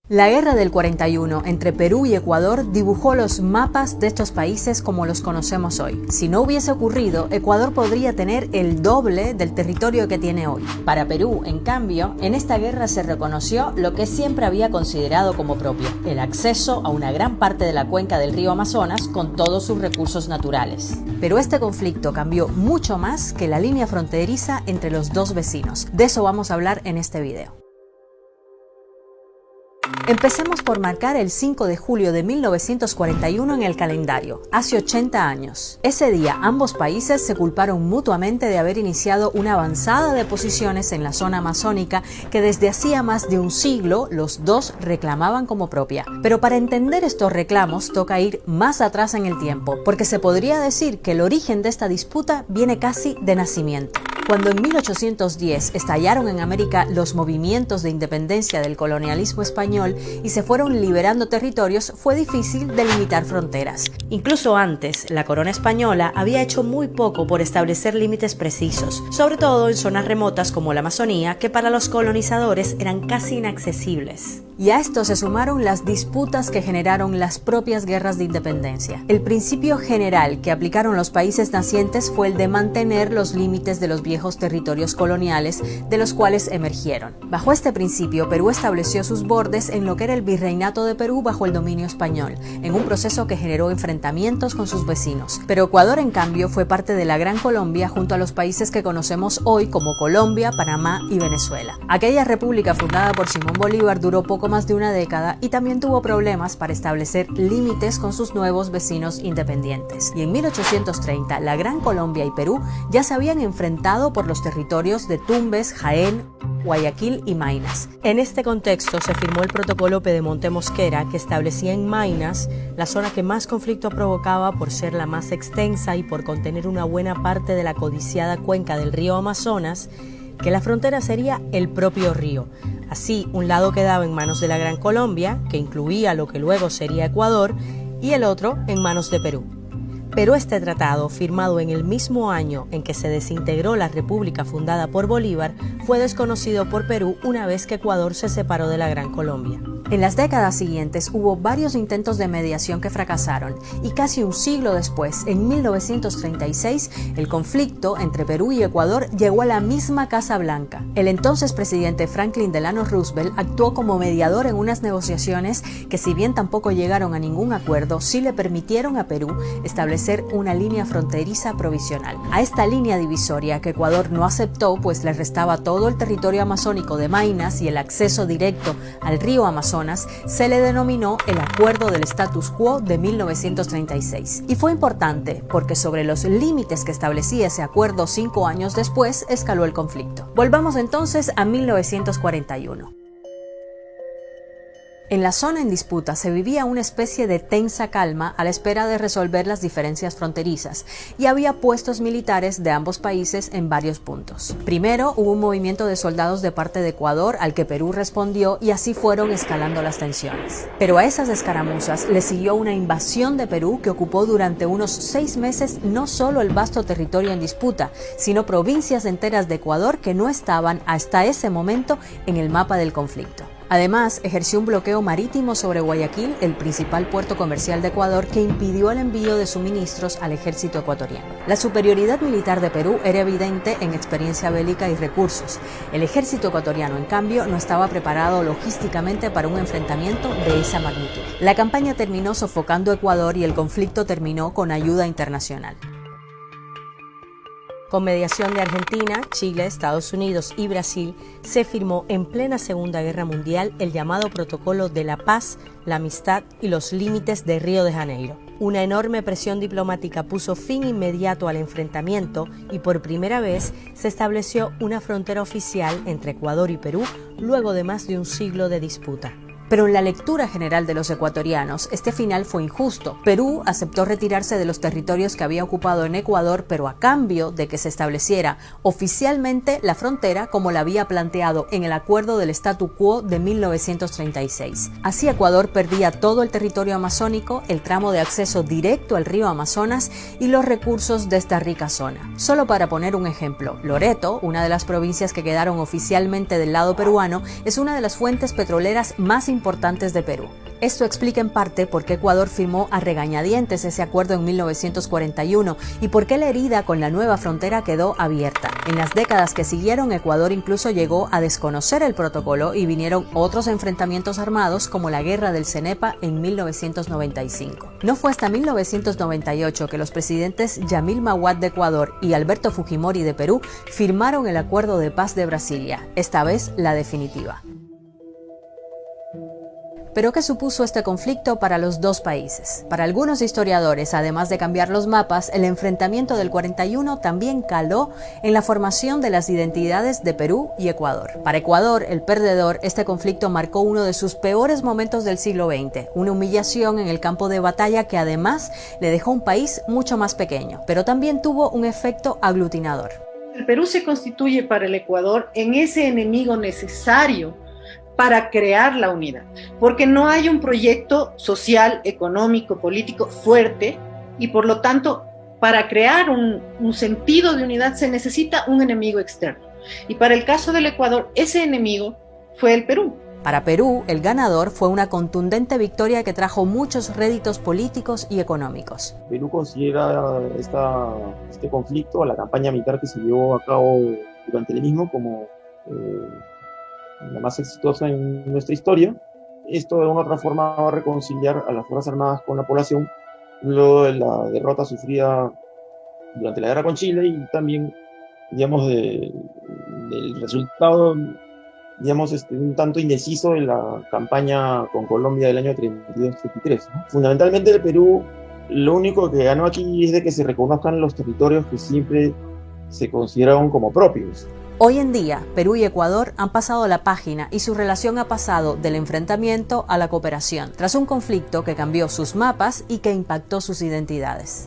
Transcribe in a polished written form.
La Guerra del 41 entre Perú y Ecuador dibujó los mapas de estos países como los conocemos hoy. Si no hubiese ocurrido, Ecuador podría tener el doble del territorio que tiene hoy. Para Perú, en cambio, en esta guerra se reconoció lo que siempre había considerado como propio: el acceso a una gran parte de la cuenca del río Amazonas con todos sus recursos naturales. Pero este conflicto cambió mucho más que la línea fronteriza entre los dos vecinos. De eso vamos a hablar en este video. Empecemos por marcar el 5 de julio de 1941 en el calendario, hace 80 años. Ese día ambos países se culparon mutuamente de haber iniciado una avanzada de posiciones en la zona amazónica que desde hacía más de un siglo los dos reclamaban como propia. Pero para entender estos reclamos toca ir más atrás en el tiempo, porque se podría decir que el origen de esta disputa viene casi de nacimiento. Cuando en 1810 estallaron en América los movimientos de independencia del colonialismo español y se fueron liberando territorios, fue difícil delimitar fronteras. Incluso antes, la corona española había hecho muy poco por establecer límites precisos, sobre todo en zonas remotas como la Amazonía, que para los colonizadores eran casi inaccesibles. Y a esto se sumaron las disputas que generaron las propias guerras de independencia. El principio general que aplicaron los países nacientes fue el de mantener los límites de los viejos territorios coloniales de los cuales emergieron. Bajo este principio, Perú estableció sus bordes en lo que era el Virreinato de Perú bajo el dominio español, en un proceso que generó enfrentamientos con sus vecinos. Pero Ecuador, en cambio, fue parte de la Gran Colombia junto a los países que conocemos hoy como Colombia, Panamá y Venezuela. Aquella república fundada por Simón Bolívar duró poco más de una década y también tuvo problemas para establecer límites con sus nuevos vecinos independientes. Y en 1830, la Gran Colombia y Perú ya se habían enfrentado por los territorios de Tumbes, Jaén, Guayaquil y Maynas. En este contexto se firmó el Protocolo Pedemonte Mosquera, que establecía en Maynas la zona que más conflicto provocaba por ser la más extensa y por contener una buena parte de la codiciada cuenca del río Amazonas, que la frontera sería el propio río. Así, un lado quedaba en manos de la Gran Colombia, que incluía lo que luego sería Ecuador, y el otro en manos de Perú. Pero este tratado, firmado en el mismo año en que se desintegró la república fundada por Bolívar, fue desconocido por Perú una vez que Ecuador se separó de la Gran Colombia. En las décadas siguientes hubo varios intentos de mediación que fracasaron y casi un siglo después, en 1936, el conflicto entre Perú y Ecuador llegó a la misma Casa Blanca. El entonces presidente Franklin Delano Roosevelt actuó como mediador en unas negociaciones que, si bien tampoco llegaron a ningún acuerdo, sí le permitieron a Perú establecer una línea fronteriza provisional. A esta línea divisoria, que Ecuador no aceptó pues le restaba todo el territorio amazónico de Maynas y el acceso directo al río Amazonas, se le denominó el Acuerdo del Status Quo de 1936. Y fue importante porque sobre los límites que establecía ese acuerdo 5 años después escaló el conflicto. Volvamos entonces a 1941. En la zona en disputa se vivía una especie de tensa calma a la espera de resolver las diferencias fronterizas y había puestos militares de ambos países en varios puntos. Primero hubo un movimiento de soldados de parte de Ecuador al que Perú respondió y así fueron escalando las tensiones. Pero a esas escaramuzas le siguió una invasión de Perú que ocupó durante unos 6 meses no solo el vasto territorio en disputa, sino provincias enteras de Ecuador que no estaban hasta ese momento en el mapa del conflicto. Además, ejerció un bloqueo marítimo sobre Guayaquil, el principal puerto comercial de Ecuador, que impidió el envío de suministros al ejército ecuatoriano. La superioridad militar de Perú era evidente en experiencia bélica y recursos. El ejército ecuatoriano, en cambio, no estaba preparado logísticamente para un enfrentamiento de esa magnitud. La campaña terminó sofocando a Ecuador y el conflicto terminó con ayuda internacional. Con mediación de Argentina, Chile, Estados Unidos y Brasil, se firmó en plena Segunda Guerra Mundial el llamado Protocolo de la Paz, la Amistad y los Límites de Río de Janeiro. Una enorme presión diplomática puso fin inmediato al enfrentamiento y por primera vez se estableció una frontera oficial entre Ecuador y Perú luego de más de un siglo de disputa. Pero en la lectura general de los ecuatorianos, este final fue injusto. Perú aceptó retirarse de los territorios que había ocupado en Ecuador, pero a cambio de que se estableciera oficialmente la frontera como la había planteado en el Acuerdo del Statu Quo de 1936. Así Ecuador perdía todo el territorio amazónico, el tramo de acceso directo al río Amazonas y los recursos de esta rica zona. Solo para poner un ejemplo, Loreto, una de las provincias que quedaron oficialmente del lado peruano, es una de las fuentes petroleras más importantes importantes de Perú. Esto explica en parte por qué Ecuador firmó a regañadientes ese acuerdo en 1941 y por qué la herida con la nueva frontera quedó abierta. En las décadas que siguieron, Ecuador incluso llegó a desconocer el protocolo y vinieron otros enfrentamientos armados como la Guerra del Cenepa en 1995. No fue hasta 1998 que los presidentes Yamil Mahuad de Ecuador y Alberto Fujimori de Perú firmaron el Acuerdo de Paz de Brasilia, esta vez la definitiva. ¿Pero qué supuso este conflicto para los dos países? Para algunos historiadores, además de cambiar los mapas, el enfrentamiento del 41 también caló en la formación de las identidades de Perú y Ecuador. Para Ecuador, el perdedor, este conflicto marcó uno de sus peores momentos del siglo XX, una humillación en el campo de batalla que además le dejó un país mucho más pequeño, pero también tuvo un efecto aglutinador. El Perú se constituye para el Ecuador en ese enemigo necesario para crear la unidad, porque no hay un proyecto social, económico, político fuerte y por lo tanto para crear un sentido de unidad se necesita un enemigo externo. Y para el caso del Ecuador, ese enemigo fue el Perú. Para Perú, el ganador fue una contundente victoria que trajo muchos réditos políticos y económicos. Perú considera este conflicto, la campaña militar que se llevó a cabo durante el mismo, como la más exitosa en nuestra historia. Esto de una u otra forma va a reconciliar a las Fuerzas Armadas con la población luego de la derrota sufrida durante la guerra con Chile y también, digamos, del resultado, digamos, un tanto indeciso de la campaña con Colombia del año 32-33, ¿no? Fundamentalmente el Perú, lo único que ganó aquí es de que se reconozcan los territorios que siempre se consideraron como propios. Hoy en día, Perú y Ecuador han pasado la página y su relación ha pasado del enfrentamiento a la cooperación, tras un conflicto que cambió sus mapas y que impactó sus identidades.